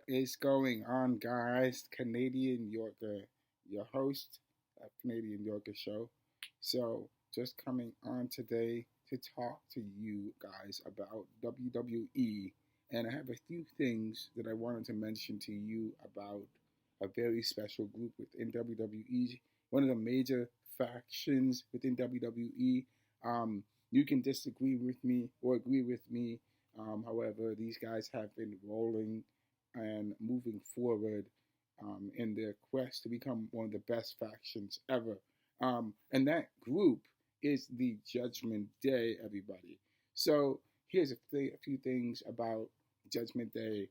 is going on, guys? Canadian Yorker, your host of Canadian Yorker Show. So, just coming on today to talk to you guys about WWE. And I have a few things that I wanted to mention to you about a very special group within WWE, one of the major factions within WWE. You can disagree with me or agree with me. However, these guys have been rolling and moving forward in their quest to become one of the best factions ever. And that group is the Judgment Day, everybody. So here's a few things about Judgment Day.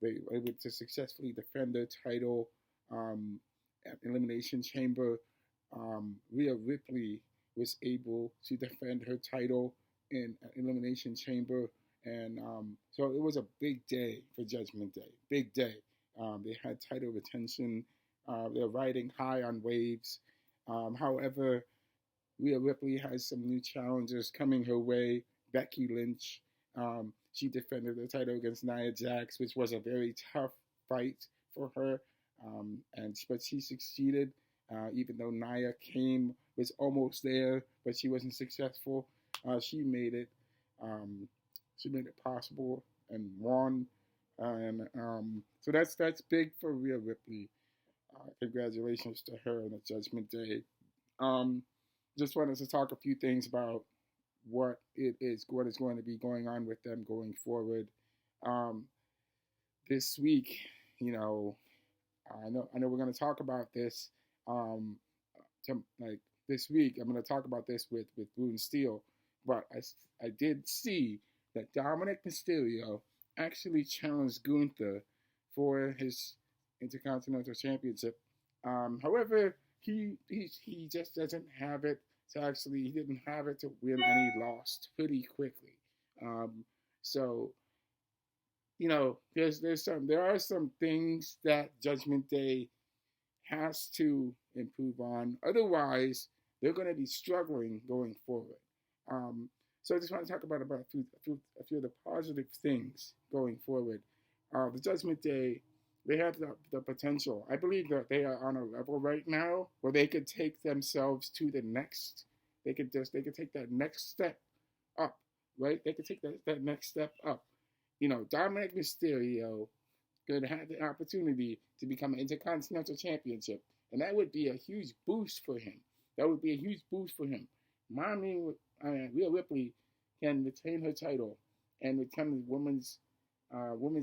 They were able to successfully defend their title at Elimination Chamber. Rhea Ripley was able to defend her title in Elimination Chamber. And so it was a big day for Judgment Day. Big day. They had title retention. They're riding high on waves. However, Rhea Ripley has some new challenges coming her way. Becky Lynch. She defended the title against Nia Jax, which was a very tough fight for her. But she succeeded, even though Nia was almost there, but she wasn't successful. She made it. She made it possible and won. So that's big for Rhea Ripley. Congratulations to her on the Judgment Day. Just wanted to talk a few things about what is going to be going on with them going forward. This week, I know we're going to talk about this. This week, I'm going to talk about this with Blue Steel, but I did see that Dominic Mysterio actually challenged Gunther for his Intercontinental Championship. However, he just doesn't have it to actually. He didn't have it to win, and he lost pretty quickly. So there are some things that Judgment Day has to improve on. Otherwise, they're going to be struggling going forward. So I just want to talk about a few of the positive things going forward. The Judgment Day, they have the potential. I believe that they are on a level right now where they could take themselves to the next. They could take that next step up, right? They could take that next step up. Dominic Mysterio could have the opportunity to become an Intercontinental Championship, and that would be a huge boost for him. Rhea Ripley can retain her title and become the women's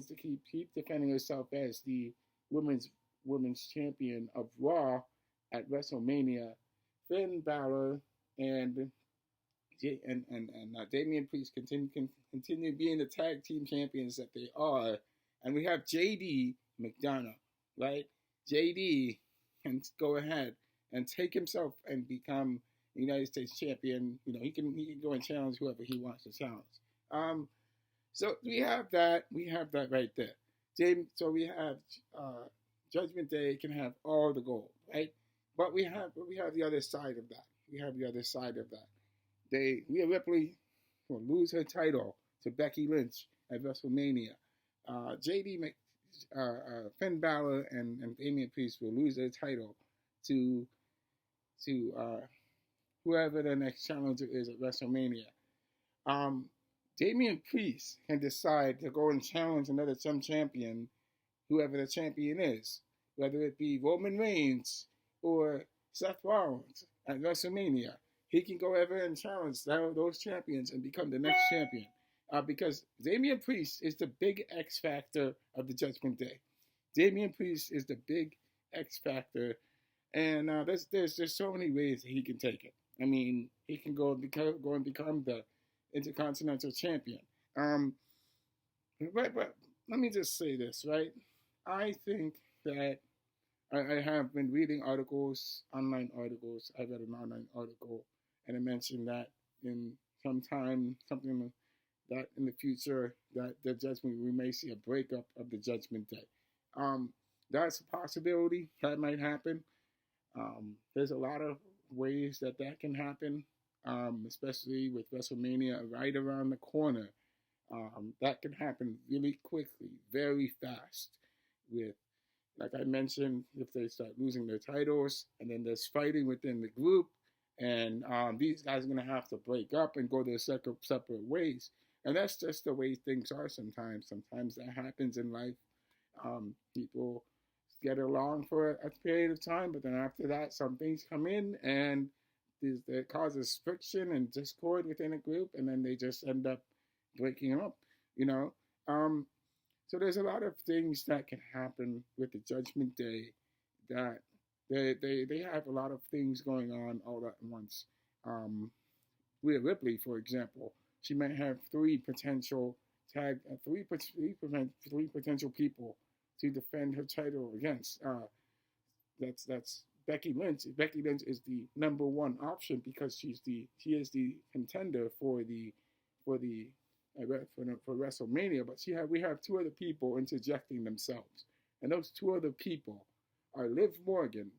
to keep defending herself as the women's champion of Raw at WrestleMania. Finn Balor and Damian Priest continue being the tag team champions that they are, and we have JD McDonough, right? JD can go ahead and take himself and become United States champion. He can go and challenge whoever he wants to challenge. So we have that right there. So we have Judgment Day can have all the gold, right? But we have the other side of that. Rhea Ripley will lose her title to Becky Lynch at WrestleMania. Finn Balor and Damian Priest will lose their title to whoever the next challenger is at WrestleMania. Damian Priest can decide to go and challenge another champion, whoever the champion is, whether it be Roman Reigns or Seth Rollins at WrestleMania. He can go over and challenge those champions and become the next champion. Because Damian Priest is the big X factor of the Judgment Day. Damian Priest is the big X factor, and there's so many ways that he can take it. I mean, he can go and become the Intercontinental Champion. But let me just say this, right? I think that I have been reading online articles. I read an online article, and it mentioned that in something that in the future that we may see a breakup of the Judgment Day. That's a possibility that might happen. There's a lot of ways that can happen, especially with WrestleMania right around the corner. That can happen really quickly, very fast. With, like I mentioned, if they start losing their titles, and then there's fighting within the group, and these guys are gonna have to break up and go their separate ways. And that's just the way things are sometimes. Sometimes that happens in life. People get along for a period of time, but then after that, some things come in and that causes friction and discord within a group, and then they just end up breaking up. You know, um, so there's a lot of things that can happen with the Judgment Day that they have a lot of things going on all at once. Um, Rhea Ripley, for example, she might have three potential people to defend her title against. That's Becky Lynch. Becky Lynch is the number one option because she is the contender for WrestleMania. But we have two other people interjecting themselves, and those two other people are Liv Morgan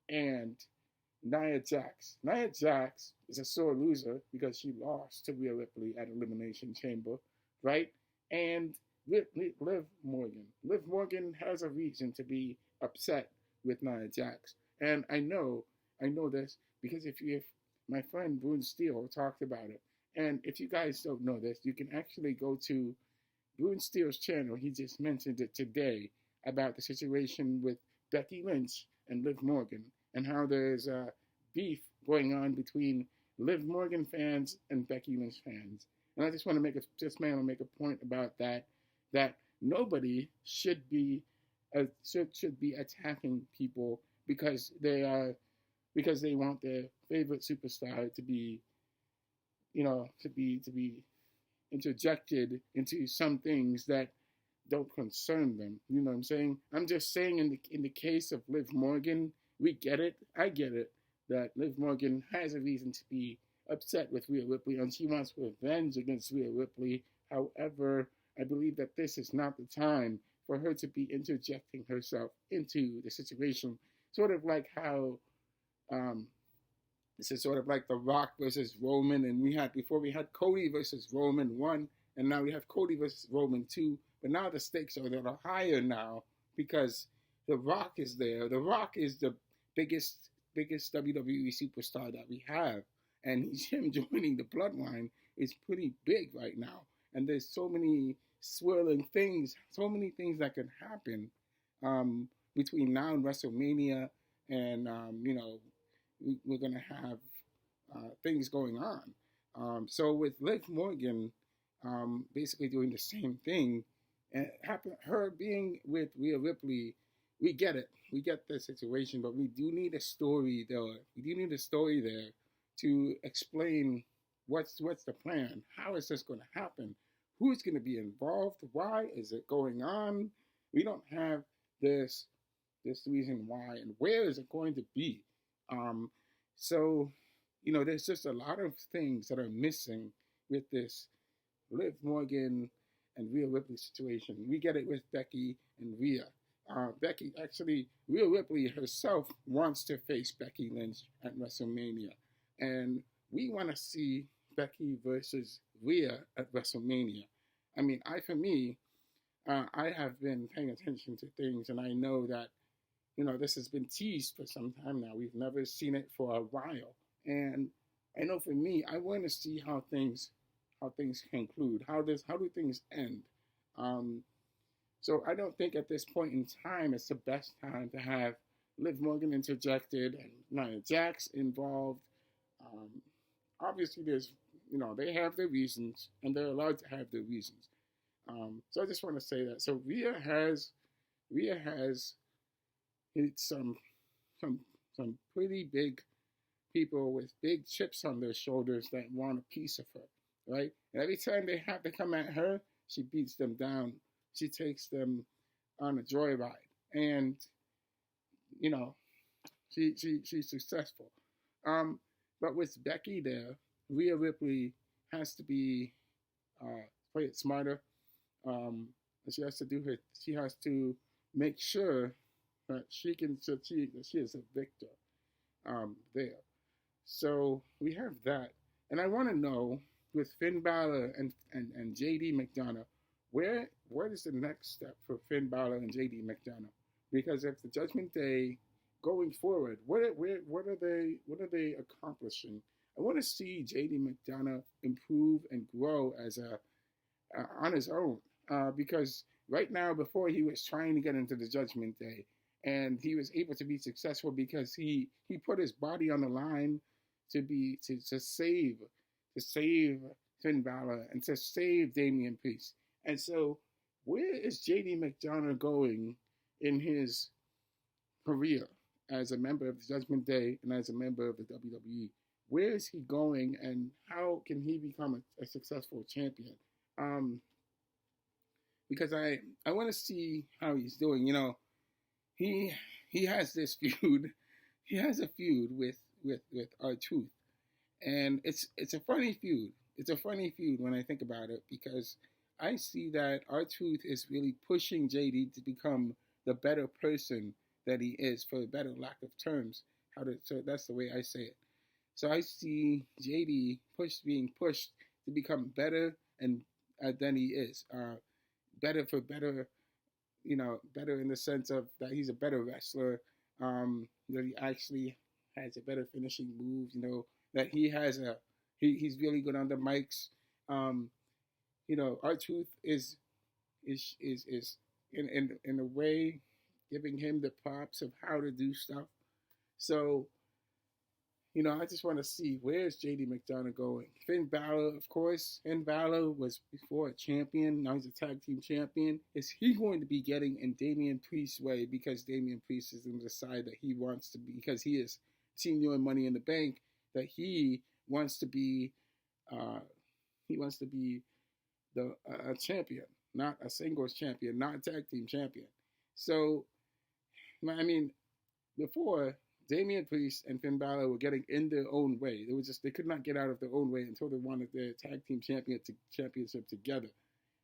and Nia Jax. Nia Jax is a sore loser because she lost to Rhea Ripley at Elimination Chamber, right? And Liv Morgan. Liv Morgan has a reason to be upset with Nia Jax, and I know this because if my friend Boone Steele talked about it, and if you guys don't know this, you can actually go to Boone Steele's channel. He just mentioned it today about the situation with Becky Lynch and Liv Morgan, and how there's beef going on between Liv Morgan fans and Becky Lynch fans. And I just want to make a point about that nobody should be should be attacking people because they want their favorite superstar to be to be interjected into some things that don't concern them. You know what I'm saying? I'm just saying in the case of Liv Morgan, we get it. I get it that Liv Morgan has a reason to be upset with Rhea Ripley, and she wants revenge against Rhea Ripley. However, I believe that this is not the time for her to be interjecting herself into the situation. Sort of like how this is sort of like The Rock versus Roman, and we had Cody versus Roman 1, and now we have Cody versus Roman 2. But now the stakes are a little higher now because The Rock is there. The Rock is the biggest WWE superstar that we have, and him joining the Bloodline is pretty big right now. And there's so many swirling things, so many things that could happen between now and WrestleMania, and we're gonna have things going on. So with Liv Morgan basically doing the same thing, and her being with Rhea Ripley, we get it. We get the situation, but we do need a story there. We do need a story there to explain what's the plan. How is this going to happen? Who's going to be involved? Why is it going on? We don't have this reason why, and where is it going to be? So, there's just a lot of things that are missing with this Liv Morgan and Rhea Ripley situation. We get it with Becky and Rhea. Rhea Ripley herself wants to face Becky Lynch at WrestleMania, and we want to see Becky versus Rhea at WrestleMania. I mean, I have been paying attention to things, and I know that this has been teased for some time now. We've never seen it for a while, and I know for me, I want to see how things conclude. How do things end? So I don't think at this point in time it's the best time to have Liv Morgan interjected and Nia Jax involved. Obviously, they have their reasons, and they're allowed to have their reasons. So I just want to say that. So Rhea has hit some pretty big people with big chips on their shoulders that want a piece of her, right? And every time they have to come at her, she beats them down. She takes them on a joyride, and she's successful. But with Becky there, Rhea Ripley has to play it smarter. She has to make sure that she is a victor there. So we have that, and I want to know with Finn Balor and JD McDonough, what is the next step for Finn Balor and JD McDonough? Because if the Judgment Day going forward, what are they accomplishing? I want to see JD McDonough improve and grow as a on his own, because right now, before he was trying to get into the Judgment Day, and he was able to be successful because he put his body on the line to save Finn Balor and to save Damian Priest. And so, where is JD McDonough going in his career as a member of the Judgment Day and as a member of the WWE? Where is he going, and how can he become a successful champion? Um, because I want to see how he's doing. You know, he he has this feud. He has a feud with R-Truth, and it's a funny feud. It's a funny feud when I think about it, because I see that R-Truth is really pushing JD to become the better person that he is, for a better lack of terms. So that's the way I say it. So I see JD being pushed to become better and than he is. Better for better, better in the sense of that he's a better wrestler. That he actually has a better finishing move. That he's really good on the mics. R-Truth is in a way giving him the props of how to do stuff. So, I just want to see, where's JD McDonough going? Finn Balor, of course. Finn Balor was before a champion. Now he's a tag team champion. Is he going to be getting in Damian Priest's way, because Damian Priest is on the side that he wants to be, because he is senior in Money in the Bank, that he wants to be the a champion, not a singles champion, not a tag team champion. So, I mean, before, Damian Priest and Finn Balor were getting in their own way. They could not get out of their own way until they wanted their tag team championship together.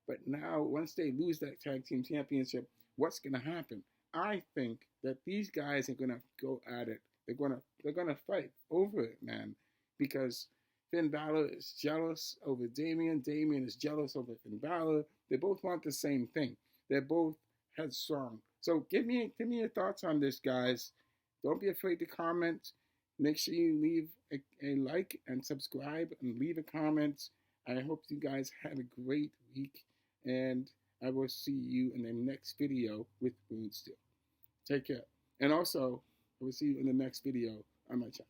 But now, once they lose that tag team championship, what's going to happen? I think that these guys are going to go at it. They're gonna fight over it, man, because Finn Balor is jealous over Damian. Damian is jealous over Finn Balor. They both want the same thing. They're both headstrong. So give me your thoughts on this, guys. Don't be afraid to comment. Make sure you leave a like and subscribe and leave a comment. I hope you guys had a great week, and I will see you in the next video with Moonsteel. Take care. And also, I will see you in the next video on my channel.